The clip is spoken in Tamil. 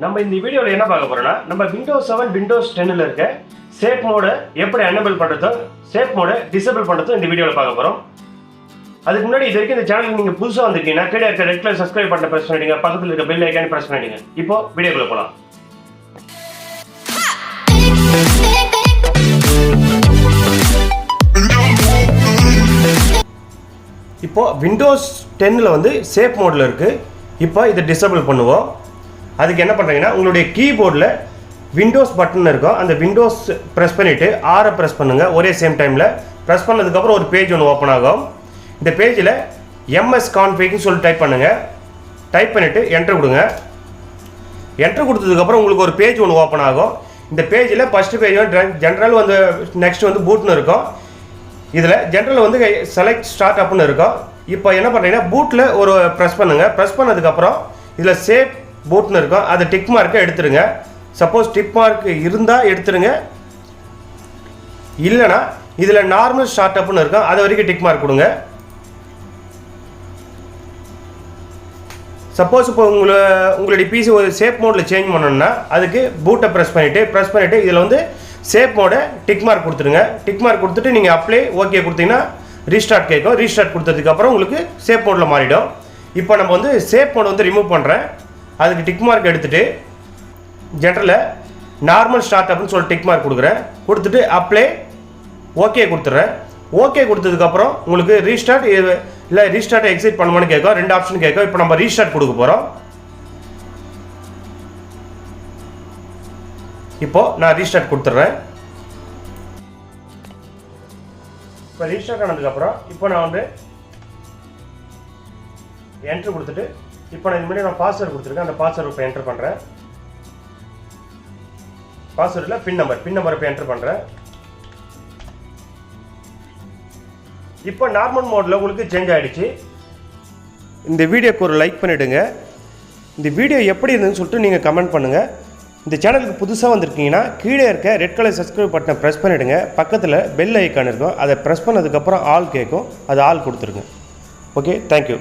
நம்ம இந்த வீடியோவில் என்ன பார்க்க போறோம்னா நம்ம விண்டோஸ் 7 விண்டோஸ் 10ல இருக்க சேஃப் மோடை எப்படி எனேபிள் பண்றதோ சேஃப் மோடை டிசேபிள் பண்றதோ இந்த வீடியோவில் பார்க்க போறோம். அதுக்கு முன்னாடி இது வரைக்கும் இந்த சேனலுக்கு நீங்க புதுசா வந்திருக்கீங்கன்னா கீழே இருக்க ரெட் கலர் சப்ஸ்கிரைப் பட்டனை பிரஸ் பண்ணிடுங்க, பக்கத்துல இருக்க பெல் ஐகானை பிரஸ் பண்ணிடுங்க. இப்போ வீடியோக்குள்ள போலாம். இப்போ விண்டோஸ் 10ல வந்து சேஃப் மோட்ல இருக்கு. இப்போ இதை டிசேபிள் பண்ணுவோம். அதுக்கு என்ன பண்ணுறீங்கன்னா உங்களுடைய கீபோர்டில் விண்டோஸ் பட்டன் இருக்கும், அந்த விண்டோஸ் ப்ரெஸ் பண்ணிவிட்டு ஆரை ப்ரெஸ் பண்ணுங்கள். ஒரே சேம் டைமில் ப்ரெஸ் பண்ணதுக்கப்புறம் ஒரு பேஜ் ஒன்று ஓப்பன் ஆகும். இந்த பேஜில் MS configன்னு சொல்லி டைப் பண்ணுங்கள். டைப் பண்ணிவிட்டு என்ட்ரு கொடுங்க. என்ட்ரு கொடுத்ததுக்கப்புறம் உங்களுக்கு ஒரு பேஜ் ஒன்று ஓப்பன் ஆகும். இந்த பேஜில் ஃபஸ்ட்டு பேஜ் வந்து ஜென்ரல் வந்து நெக்ஸ்ட் வந்து பூட்னு இருக்கும். இதில் ஜென்ரல் வந்து செலக்ட் ஸ்டார்ட் அப்னு இருக்கும். இப்போ என்ன பண்ணுறீங்கன்னா பூட்டில் ஒரு ப்ரெஸ் பண்ணுங்கள். ப்ரெஸ் பண்ணதுக்கப்புறம் இதில் சேஃப் பூட்னு இருக்கும், அதை டிக் மார்க்கை எடுத்துருங்க. சப்போஸ் டிக் மார்க் இருந்தால் எடுத்துருங்க, இல்லைனா இதில் நார்மல் ஸ்டார்ட் அப்னு இருக்கும், அது வரைக்கும் டிக் மார்க் கொடுங்க. சப்போஸ் இப்போ உங்களுடைய பிசி ஒரு சேஃப் மோடில் சேஞ்ச் பண்ணணும்னா அதுக்கு பூட்டை ப்ரெஸ் பண்ணிவிட்டு இதில் வந்து சேஃப் மோடை டிக் மார்க் கொடுத்துருங்க. டிக் மார்க் கொடுத்துட்டு நீங்கள் அப்ளை ஓகே கொடுத்தீங்கன்னா ரீஸ்டார்ட் கேட்கும். ரீஸ்டார்ட் கொடுத்ததுக்கப்புறம் உங்களுக்கு சேஃப் மோடில் மாறிடும். இப்போ நம்ம வந்து சேஃப் மோடை வந்து ரிமூவ் பண்ணுறேன். அதுக்கு டிக் மார்க் எடுத்துகிட்டு ஜென்ரலில் நார்மல் ஸ்டார்ட் அப்னு சொல்லி டிக் மார்க் கொடுக்குறேன். கொடுத்துட்டு அப்ளை ஓகே கொடுத்துட்றேன். ஓகே கொடுத்ததுக்கப்புறம் உங்களுக்கு ரீஸ்டார்ட் இல்லை ரீஸ்டார்ட் எக்ஸிட் பண்ணுமான்னு கேட்கும். ரெண்டு ஆப்ஷன் கேட்கும். இப்போ நம்ம ரீஸ்டார்ட் கொடுக்க போகிறோம். இப்போது நான் ரீஸ்டார்ட் கொடுத்துட்றேன். இப்போ ரீஸ்டார்ட் ஆனதுக்கப்புறம் இப்போ நான் வந்து என்ட்ரு கொடுத்துட்டு இப்போ நான் இதுமாதிரி நான் பாஸ்வேர்டு கொடுத்துருக்கேன். அந்த பாஸ்வேர்டு இப்போ என்ட்ரு பண்ணுறேன். பாஸ்வேர்டில் பின் நம்பர் இப்போ என்ட்ரு பண்ணுறேன். இப்போ நார்மல் மோடில் உங்களுக்கு சேஞ்ச் ஆகிடுச்சு. இந்த வீடியோக்கு ஒரு லைக் பண்ணிவிடுங்க. இந்த வீடியோ எப்படி இருந்துன்னு சொல்லிட்டு நீங்கள் கமெண்ட் பண்ணுங்கள். இந்த சேனலுக்கு புதுசாக வந்திருக்கீங்கன்னா கீழே இருக்க ரெட் கலர் சப்ஸ்கிரைப் பட்டனை ப்ரெஸ் பண்ணிவிடுங்க. பக்கத்தில் பெல் ஐக்கான் இருக்கும், அதை ப்ரெஸ் பண்ணதுக்கப்புறம் ஆல் கேட்கும், அது ஆல் கொடுத்துருங்க. Okay, thank you.